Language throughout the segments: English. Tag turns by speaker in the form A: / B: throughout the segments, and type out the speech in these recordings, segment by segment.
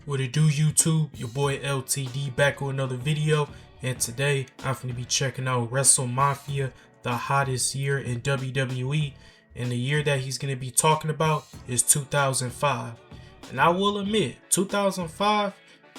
A: What it do, YouTube? Your boy LTD back with another video, and today I'm going to be checking out Wrestle Mafia, the hottest year in WWE, and the year that he's going to be talking about is 2005. And I will admit, 2005,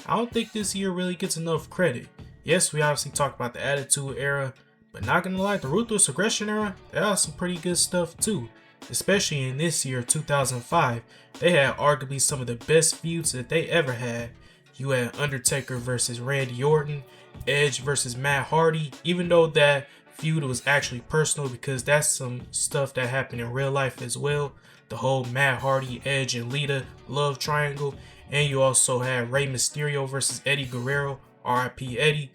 A: I don't think this year really gets enough credit. Yes, we obviously talked about the Attitude Era, but not gonna lie, the Ruthless Aggression Era, they had some pretty good stuff too. Especially in this year, 2005, they had arguably some of the best feuds that they ever had. You had Undertaker versus Randy Orton, Edge versus Matt Hardy, even though that feud was actually personal because that's some stuff that happened in real life as well. The whole Matt Hardy, Edge, and Lita love triangle. And you also had Rey Mysterio versus Eddie Guerrero, RIP Eddie.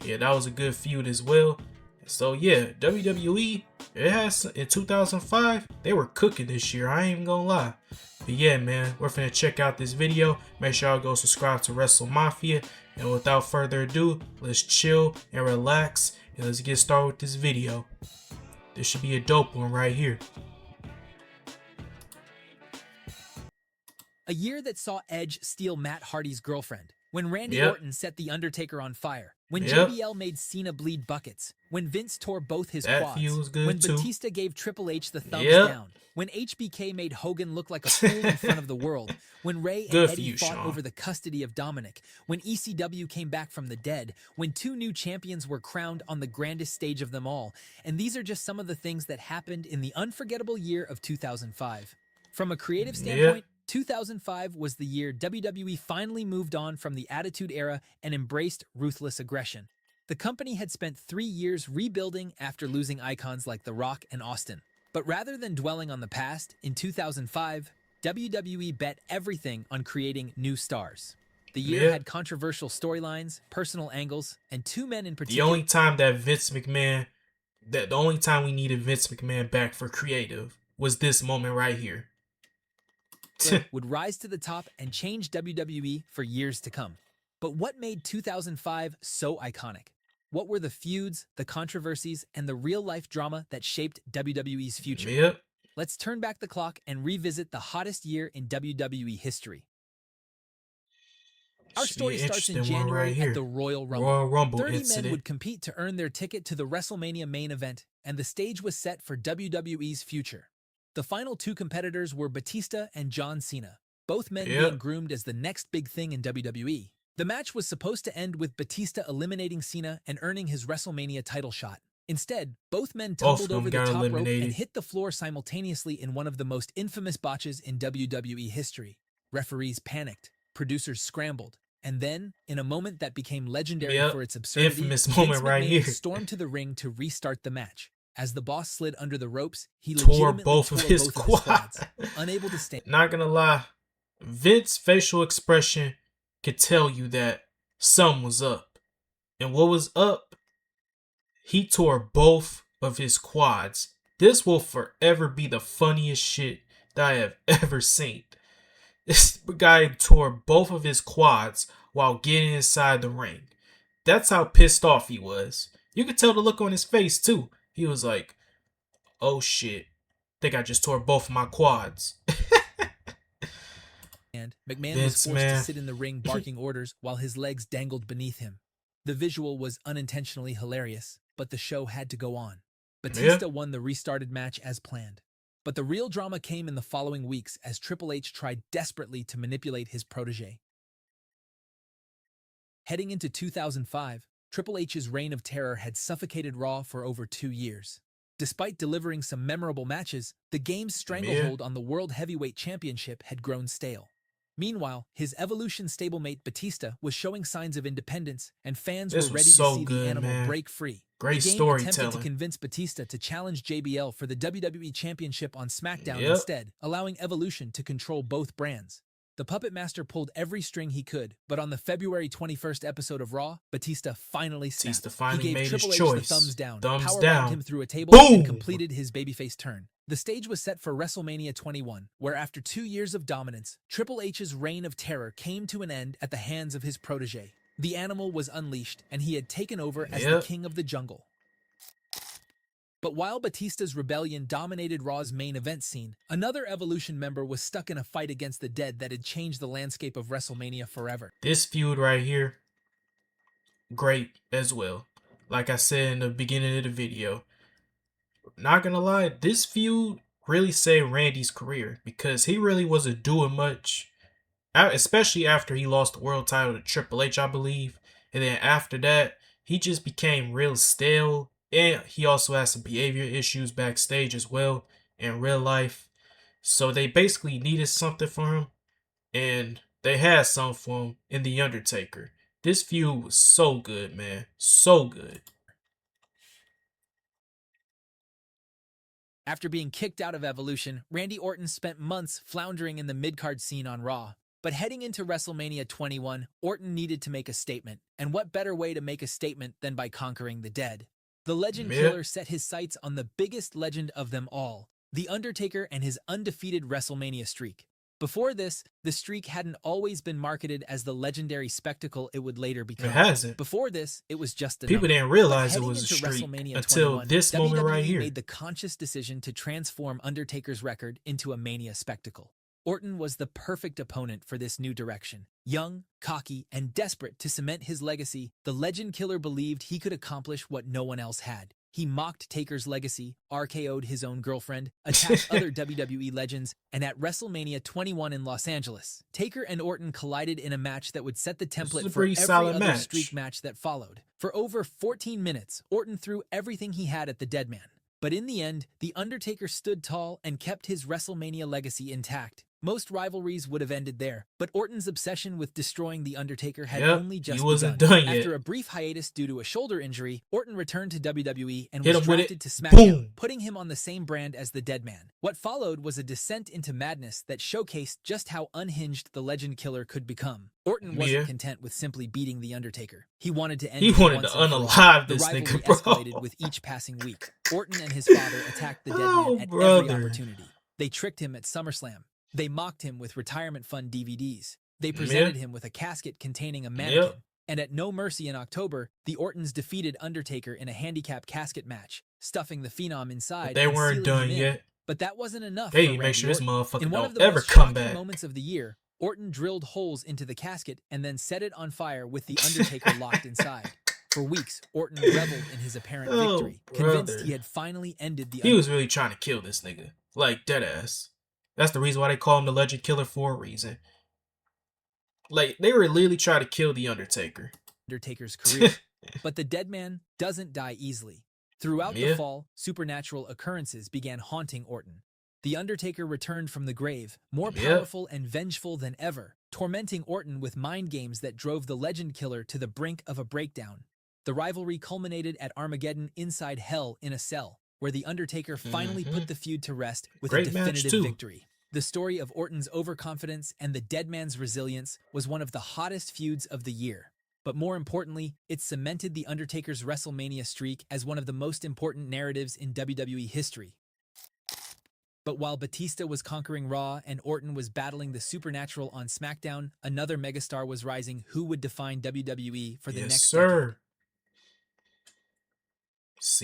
A: Yeah, that was a good feud as well. So yeah, WWE, it has in 2005, they were cooking this year. I ain't even gonna lie. But yeah, man, we're finna check out this video. Make sure y'all go subscribe to Wrestle Mafia. And without further ado, let's chill and relax and let's get started with this video. This should be a dope one right here.
B: A year that saw Edge steal Matt Hardy's girlfriend, when Randy Orton set The Undertaker on fire, when JBL made Cena bleed buckets, when Vince tore both his quads, when Batista gave Triple H the thumbs down, when HBK made Hogan look like a fool in front of the world, when Ray and Eddie fought over the custody of Dominic, when ECW came back from the dead, when two new champions were crowned on the grandest stage of them all. And these are just some of the things that happened in the unforgettable year of 2005. From a creative standpoint, 2005 was the year WWE finally moved on from the Attitude Era and embraced ruthless aggression. The company had spent 3 years rebuilding after losing icons like The Rock and Austin. But rather than dwelling on the past, in 2005, WWE bet everything on creating new stars. The year had controversial storylines, personal angles, and two men in particular.
A: The only time we needed Vince McMahon back for creative was this moment right here.
B: Would rise to the top and change WWE for years to come. But what made 2005 so iconic? What were the feuds, the controversies, and the real-life drama that shaped WWE's future? Let's turn back the clock and revisit the hottest year in WWE history. Our story starts in January at the Royal Rumble. 30 men would compete to earn their ticket to the WrestleMania main event, and the stage was set for WWE's future. The final two competitors were Batista and John Cena, both men being groomed as the next big thing in WWE. The match was supposed to end with Batista eliminating Cena and earning his WrestleMania title shot. Instead, both men tumbled over the top rope and hit the floor simultaneously in one of the most infamous botches in WWE history. Referees panicked, producers scrambled, and then, in a moment that became legendary for its absurdity, Vince McMahon stormed to the ring to restart the match. As the boss slid under the ropes, he
A: tore both of his quads.
B: Unable to stand.
A: Not gonna lie, Vince's facial expression could tell you that something was up. And what was up? He tore both of his quads. This will forever be the funniest shit that I have ever seen. This guy tore both of his quads while getting inside the ring. That's how pissed off he was. You could tell the look on his face too. He was like, oh shit, think I just tore both of my quads.
B: And McMahon was forced to sit in the ring barking orders while his legs dangled beneath him. The visual was unintentionally hilarious, but the show had to go on. Batista won the restarted match as planned. But the real drama came in the following weeks as Triple H tried desperately to manipulate his protege. Heading into 2005, Triple H's reign of terror had suffocated Raw for over 2 years. Despite delivering some memorable matches, the game's stranglehold on the World Heavyweight Championship had grown stale. Meanwhile, his Evolution stablemate Batista was showing signs of independence, and fans were ready to see the animal break free.
A: Great
B: the game attempted to convince Batista to challenge JBL for the WWE Championship on SmackDown instead, allowing Evolution to control both brands. The Puppet Master pulled every string he could, but on the February 21st episode of Raw, Batista finally snapped. He gave Triple H the thumbs down, powerbombed him through a table, and completed his babyface turn. The stage was set for WrestleMania 21, where after 2 years of dominance, Triple H's reign of terror came to an end at the hands of his protege. The animal was unleashed, and he had taken over as the king of the jungle. But while Batista's rebellion dominated Raw's main event scene, another Evolution member was stuck in a fight against the Dead that had changed the landscape of WrestleMania forever.
A: This feud right here, great as well. Like I said in the beginning of the video, not gonna lie, this feud really saved Randy's career because he really wasn't doing much, especially after he lost the world title to Triple H, I believe. And then after that, he just became real stale. And he also had some behavior issues backstage as well in real life. So they basically needed something for him. And they had something for him in The Undertaker. This feud was so good, man. So good.
B: After being kicked out of Evolution, Randy Orton spent months floundering in the mid-card scene on Raw. But heading into WrestleMania 21, Orton needed to make a statement. And what better way to make a statement than by conquering the Dead? The Legend Killer set his sights on the biggest legend of them all, The Undertaker and his undefeated WrestleMania streak. Before this, the streak hadn't always been marketed as the legendary spectacle it would later become.
A: It hasn't.
B: Before this, it was just a
A: People
B: number.
A: didn't realize it was a streak until this moment right here.
B: WWE made the conscious decision to transform Undertaker's record into a Mania spectacle. Orton was the perfect opponent for this new direction. Young, cocky, and desperate to cement his legacy, the Legend Killer believed he could accomplish what no one else had. He mocked Taker's legacy, RKO'd his own girlfriend, attacked other WWE legends, and at WrestleMania 21 in Los Angeles, Taker and Orton collided in a match that would set the template for every other streak match that followed. For over 14 minutes, Orton threw everything he had at the Dead Man. But in the end, The Undertaker stood tall and kept his WrestleMania legacy intact. Most rivalries would have ended there, but Orton's obsession with destroying The Undertaker had only just begun. After a brief hiatus due to a shoulder injury, Orton returned to WWE and was drafted to SmackDown, putting him on the same brand as the Dead Man. What followed was a descent into madness that showcased just how unhinged the Legend Killer could become. Orton wasn't content with simply beating The Undertaker. He wanted to end
A: He wanted to unalive this nigga, bro.
B: Escalated with each passing week. Orton and his father attacked the Dead Man at every opportunity. They tricked him at SummerSlam. They mocked him with retirement fund DVDs. They presented him with a casket containing a mannequin. And at No Mercy in October, the Ortons defeated Undertaker in a handicap casket match, stuffing the Phenom inside.
A: But they weren't done yet.
B: But that wasn't enough.
A: They didn't make sure this motherfucker don't
B: ever
A: ever come back.
B: Moments of the year, Orton drilled holes into the casket and then set it on fire with the Undertaker locked inside. For weeks, Orton reveled in his apparent victory, convinced he had finally ended the
A: He was really trying to kill this nigga. Like, deadass. That's the reason why they call him the Legend Killer for a reason. Like, they were literally trying to kill The Undertaker.
B: Undertaker's career. But the Dead Man doesn't die easily. Throughout the fall, supernatural occurrences began haunting Orton. The Undertaker returned from the grave, more powerful and vengeful than ever, tormenting Orton with mind games that drove the Legend Killer to the brink of a breakdown. The rivalry culminated at Armageddon inside Hell in a cell, where The Undertaker finally put the feud to rest with a definitive victory. The story of Orton's overconfidence and the Dead Man's resilience was one of the hottest feuds of the year. But more importantly, it cemented The Undertaker's WrestleMania streak as one of the most important narratives in WWE history. But while Batista was conquering Raw and Orton was battling the Supernatural on SmackDown, another megastar was rising who would define WWE for the next decade.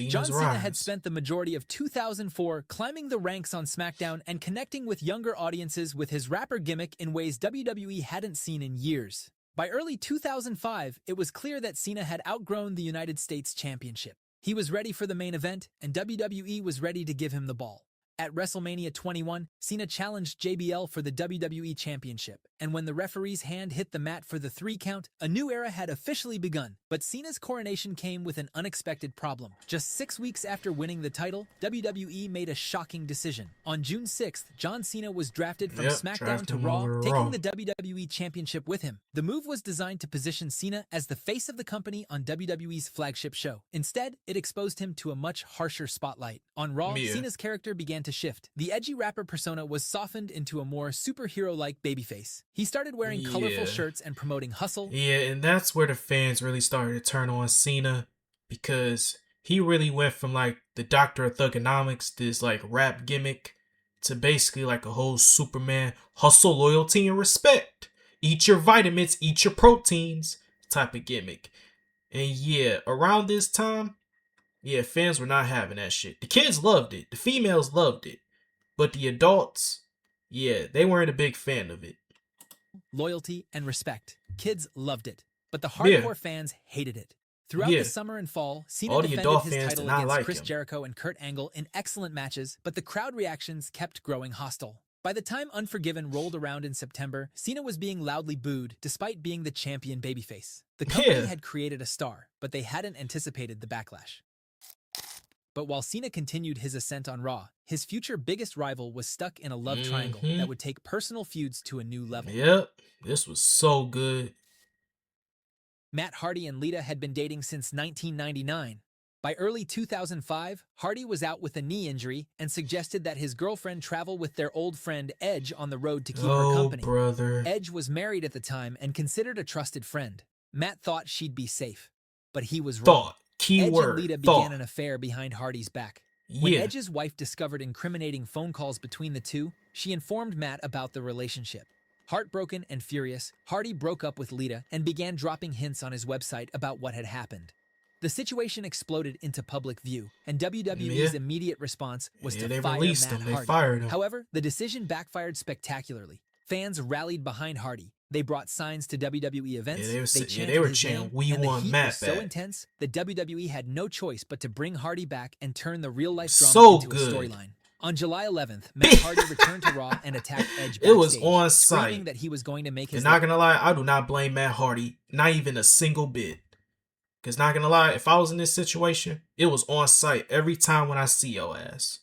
B: John Cena had spent the majority of 2004 climbing the ranks on SmackDown and connecting with younger audiences with his rapper gimmick in ways WWE hadn't seen in years. By early 2005, it was clear that Cena had outgrown the United States Championship. He was ready for the main event, and WWE was ready to give him the ball. At WrestleMania 21, Cena challenged JBL for the WWE Championship, and when the referee's hand hit the mat for the 3 count, a new era had officially begun. But Cena's coronation came with an unexpected problem. Just 6 weeks after winning the title, WWE made a shocking decision. On June 6th, John Cena was drafted from SmackDown to Raw, taking the WWE Championship with him. The move was designed to position Cena as the face of the company on WWE's flagship show. Instead, it exposed him to a much harsher spotlight. On Raw, Cena's character began to shift. The edgy rapper persona was softened into a more superhero-like babyface. He started wearing colorful shirts and promoting hustle.
A: Yeah, and that's where the fans really started to turn on Cena, because he really went from like the Doctor of Thugonomics, this like rap gimmick, to basically like a whole Superman hustle, loyalty, and respect. Eat your vitamins, eat your proteins type of gimmick. And yeah, around this time, Yeah, fans were not having that shit. The kids loved it. The females loved it. But the adults, yeah, they weren't a big fan of it.
B: Loyalty and respect. Kids loved it. But the
A: Yeah.
B: hardcore fans hated it. Throughout
A: Yeah.
B: the summer and fall, Cena
A: All the
B: defended
A: adult
B: his
A: fans
B: title
A: did not
B: against
A: like
B: Chris
A: him.
B: Jericho and Kurt Angle in excellent matches, but the crowd reactions kept growing hostile. By the time Unforgiven rolled around in September, Cena was being loudly booed despite being the champion babyface. The company had created a star, but they hadn't anticipated the backlash. But while Cena continued his ascent on Raw, his future biggest rival was stuck in a love triangle that would take personal feuds to a new level.
A: Yep, this was so good.
B: Matt Hardy and Lita had been dating since 1999. By early 2005, Hardy was out with a knee injury and suggested that his girlfriend travel with their old friend Edge on the road to keep her company.
A: Brother.
B: Edge was married at the time and considered a trusted friend. Matt thought she'd be safe, but he was wrong. Edge and Lita began an affair behind Hardy's back. When Edge's wife discovered incriminating phone calls between the two, she informed Matt about the relationship. Heartbroken and furious, Hardy broke up with Lita and began dropping hints on his website about what had happened. The situation exploded into public view, and WWE's immediate response was to fire Matt Hardy. However, the decision backfired spectacularly. Fans rallied behind Hardy. They brought signs to WWE events. They were chanting, "We want Matt back." So intense that WWE had no choice but to bring Hardy back and turn the real-life drama into a storyline. On July 11th, Matt Hardy returned to Raw and attacked Edge backstage,
A: it was on site,
B: screaming that he was going to make his.
A: And not gonna lie, I do not blame Matt Hardy, not even a single bit. Because not gonna lie, if I was in this situation, it was on site every time when I see your ass.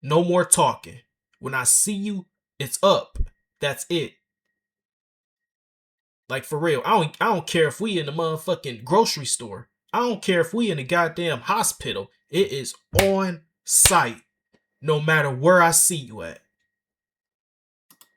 A: No more talking. When I see you, it's up. That's it. Like, for real, I don't care if we in the motherfucking grocery store. I don't care if we in the goddamn hospital. It is on site. No matter where I see you at.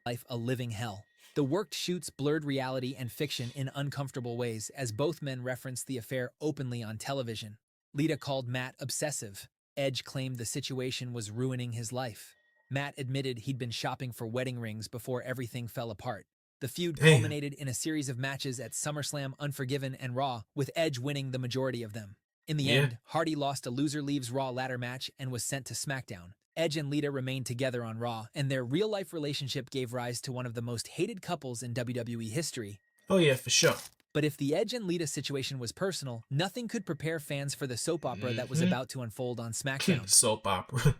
B: Life a living hell. The worked shoots blurred reality and fiction in uncomfortable ways as both men referenced the affair openly on television. Lita called Matt obsessive. Edge claimed the situation was ruining his life. Matt admitted he'd been shopping for wedding rings before everything fell apart. The feud culminated in a series of matches at SummerSlam, Unforgiven, and Raw, with Edge winning the majority of them. In the end, Hardy lost a loser leaves Raw ladder match and was sent to SmackDown. Edge and Lita remained together on Raw, and their real-life relationship gave rise to one of the most hated couples in WWE history.
A: Oh yeah, for sure.
B: But if the Edge and Lita situation was personal, nothing could prepare fans for the soap opera that was about to unfold on SmackDown.
A: Soap opera.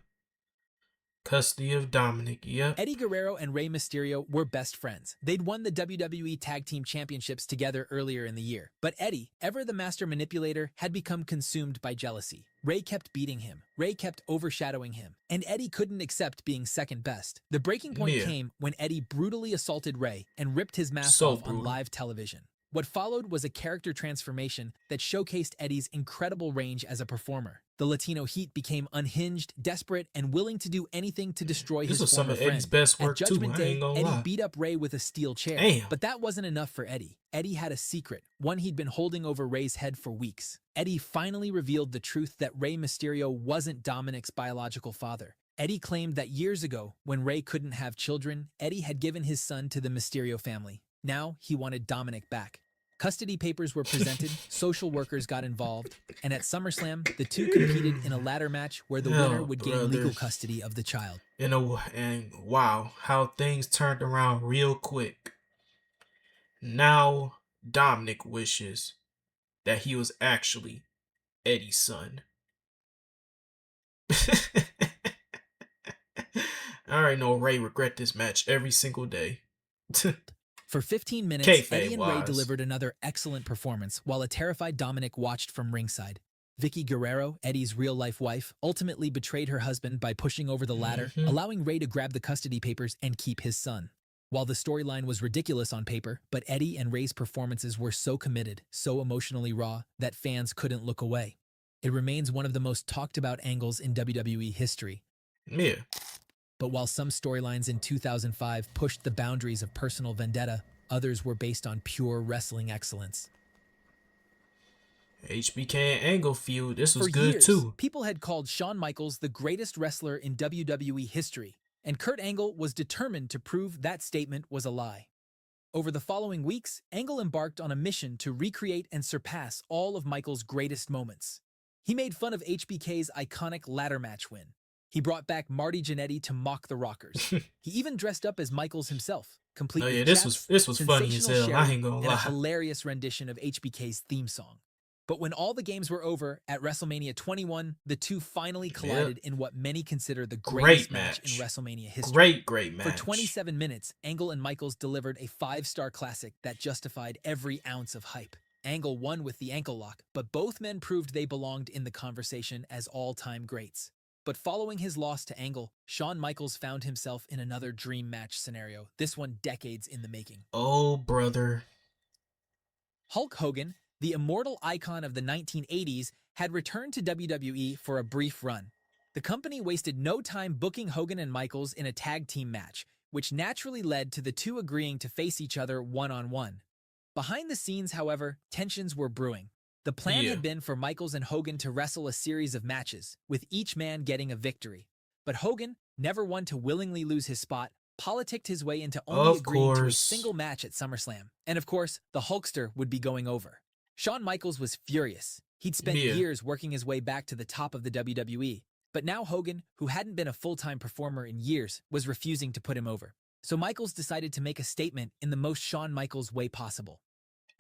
A: Custody of Dominic, yep.
B: Eddie Guerrero and Rey Mysterio were best friends. They'd won the WWE Tag Team Championships together earlier in the year. But Eddie, ever the master manipulator, had become consumed by jealousy. Rey kept beating him. Rey kept overshadowing him. And Eddie couldn't accept being second best. The breaking point came when Eddie brutally assaulted Rey and ripped his mask off on live television. What followed was a character transformation that showcased Eddie's incredible range as a performer. The Latino Heat became unhinged, desperate, and willing to do anything to destroy his former friend. This was some of Eddie's
A: best work,
B: At Judgment Day, Eddie
A: beat
B: up Rey with a steel chair.
A: Damn.
B: But that wasn't enough for Eddie. Eddie had a secret, one he'd been holding over Rey's head for weeks. Eddie finally revealed the truth that Rey Mysterio wasn't Dominic's biological father. Eddie claimed that years ago, when Rey couldn't have children, Eddie had given his son to the Mysterio family. Now, he wanted Dominic back. Custody papers were presented, social workers got involved, and at SummerSlam, the two competed in a ladder match where the winner would gain legal custody of the child.
A: And wow, how things turned around real quick. Now, Dominic wishes that he was actually Eddie's son. I already know Rey regret this match every single day.
B: For 15 minutes, Eddie and Rey delivered another excellent performance while a terrified Dominic watched from ringside. Vicky Guerrero, Eddie's real-life wife, ultimately betrayed her husband by pushing over the ladder, allowing Rey to grab the custody papers and keep his son. While the storyline was ridiculous on paper, but Eddie and Rey's performances were so committed, so emotionally raw, that fans couldn't look away. It remains one of the most talked-about angles in WWE history.
A: Yeah.
B: But while some storylines in 2005 pushed the boundaries of personal vendetta, others were based on pure wrestling excellence.
A: HBK and Angle feud, this was
B: good
A: years, too.
B: People had called Shawn Michaels the greatest wrestler in WWE history, and Kurt Angle was determined to prove that statement was a lie. Over the following weeks, Angle embarked on a mission to recreate and surpass all of Michaels' greatest moments. He made fun of HBK's iconic ladder match win. He brought back Marty Jannetty to mock the Rockers. He even dressed up as Michaels himself, complete with chaps,
A: this was funny as hell. I ain't gonna
B: and
A: lie.
B: a hilarious rendition of HBK's theme song. But when all the games were over at WrestleMania 21, the two finally collided in what many consider the greatest match in WrestleMania history.
A: Great match.
B: For 27 minutes, Angle and Michaels delivered a 5-star classic that justified every ounce of hype. Angle won with the ankle lock, but both men proved they belonged in the conversation as all-time greats. But following his loss to Angle, Shawn Michaels found himself in another dream match scenario, this one decades in the making.
A: Oh, brother.
B: Hulk Hogan, the immortal icon of the 1980s, had returned to WWE for a brief run. The company wasted no time booking Hogan and Michaels in a tag team match, which naturally led to the two agreeing to face each other one-on-one. Behind the scenes, however, tensions were brewing. The plan had been for Michaels and Hogan to wrestle a series of matches, with each man getting a victory. But Hogan, never one to willingly lose his spot, politicked his way into only agreeing to a single match at SummerSlam. And of course, the Hulkster would be going over. Shawn Michaels was furious. He'd spent years working his way back to the top of the WWE. But now Hogan, who hadn't been a full-time performer in years, was refusing to put him over. So Michaels decided to make a statement in the most Shawn Michaels way possible.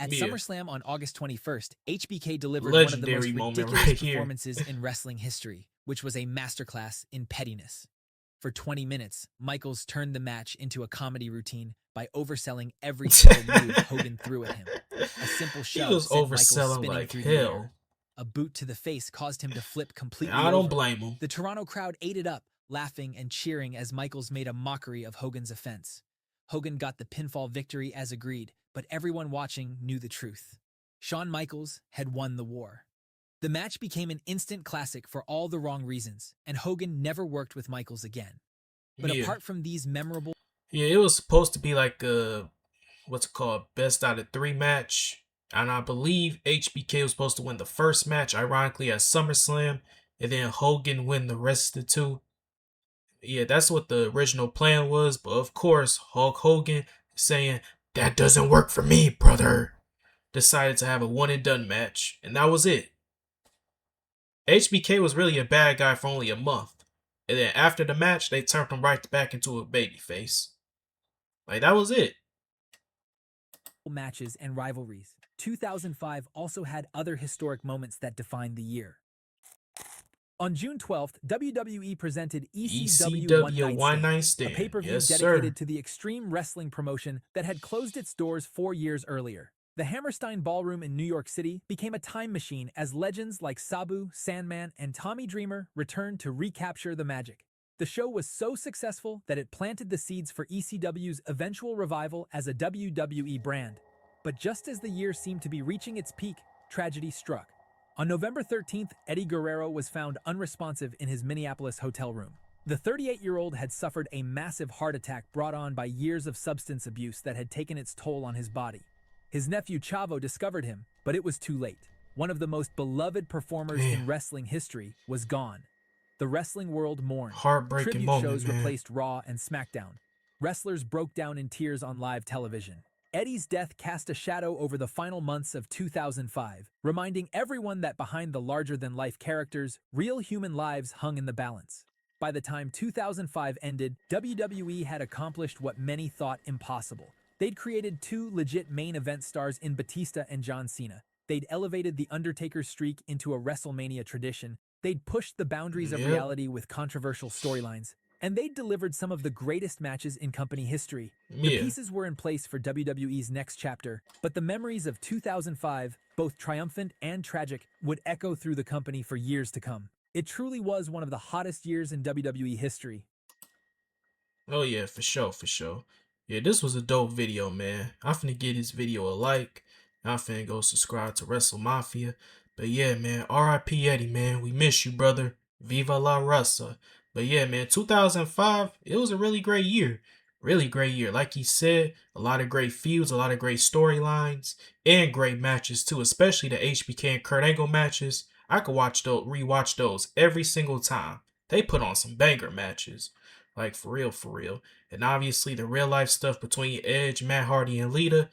B: At SummerSlam on August 21st, HBK delivered one of the most ridiculous performances in wrestling history, which was a masterclass in pettiness. For 20 minutes, Michaels turned the match into a comedy routine by overselling every single move Hogan threw at him. A simple shove sent Michaels spinning through the air. A boot to the face caused him to flip completely over.
A: I don't blame him.
B: The Toronto crowd ate it up, laughing and cheering as Michaels made a mockery of Hogan's offense. Hogan got the pinfall victory as agreed, but everyone watching knew the truth. Shawn Michaels had won the war. The match became an instant classic for all the wrong reasons, and Hogan never worked with Michaels again. But apart from these memorable...
A: it was supposed to be like a, what's it called, best out of 3 match. And I believe HBK was supposed to win the first match, ironically, at SummerSlam, and then Hogan win the rest of the 2. Yeah, that's what the original plan was, but of course, Hulk Hogan saying, "That doesn't work for me, brother," decided to have a one-and-done match, and that was it. HBK was really a bad guy for only a month, and then after the match, they turned him right back into a babyface. Like, that was it.
B: Matches and rivalries. 2005 also had other historic moments that defined the year. On June 12th, WWE presented ECW One Night Stand, a pay-per-view dedicated to the Extreme Wrestling promotion that had closed its doors 4 years earlier. The Hammerstein Ballroom in New York City became a time machine as legends like Sabu, Sandman, and Tommy Dreamer returned to recapture the magic. The show was so successful that it planted the seeds for ECW's eventual revival as a WWE brand. But just as the year seemed to be reaching its peak, tragedy struck. On November 13th, Eddie Guerrero was found unresponsive in his Minneapolis hotel room. The 38-year-old had suffered a massive heart attack brought on by years of substance abuse that had taken its toll on his body. His nephew Chavo discovered him, but it was too late. One of the most beloved performers in wrestling history was gone. The wrestling world mourned.
A: Heartbreaking moment,
B: Tribute shows replaced Raw and SmackDown. Wrestlers broke down in tears on live television. Eddie's death cast a shadow over the final months of 2005, reminding everyone that behind the larger-than-life characters, real human lives hung in the balance. By the time 2005 ended, WWE had accomplished what many thought impossible. They'd created 2 legit main event stars in Batista and John Cena. They'd elevated The Undertaker's streak into a WrestleMania tradition. They'd pushed the boundaries of reality with controversial storylines. And they delivered some of the greatest matches in company history. The pieces were in place for WWE's next chapter, but the memories of 2005, both triumphant and tragic, would echo through the company for years to come. It truly was one of the hottest years in WWE history.
A: Oh yeah, for sure, for sure. Yeah, this was a dope video, man. I'm finna give this video a like. I'm finna go subscribe to Wrestle Mafia. But yeah, man, R.I.P. Eddie, man. We miss you, brother. Viva la raza. But yeah, man, 2005, it was a really great year. Really great year. Like he said, a lot of great feuds, a lot of great storylines, and great matches too, especially the HBK and Kurt Angle matches. I could rewatch those every single time. They put on some banger matches. Like, for real, for real. And obviously the real life stuff between Edge, Matt Hardy, and Lita.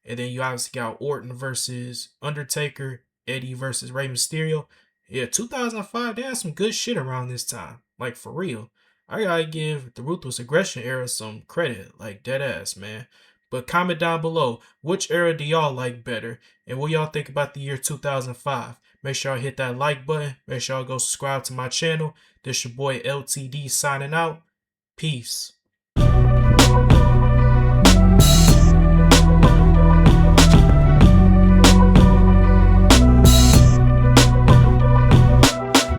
A: And then you obviously got Orton versus Undertaker, Eddie versus Rey Mysterio. Yeah, 2005, they had some good shit around this time. Like, for real. I gotta give the Ruthless Aggression era some credit. Like, dead ass, man. But comment down below, which era do y'all like better? And what y'all think about the year 2005? Make sure y'all hit that like button. Make sure y'all go subscribe to my channel. This your boy LTD signing out. Peace.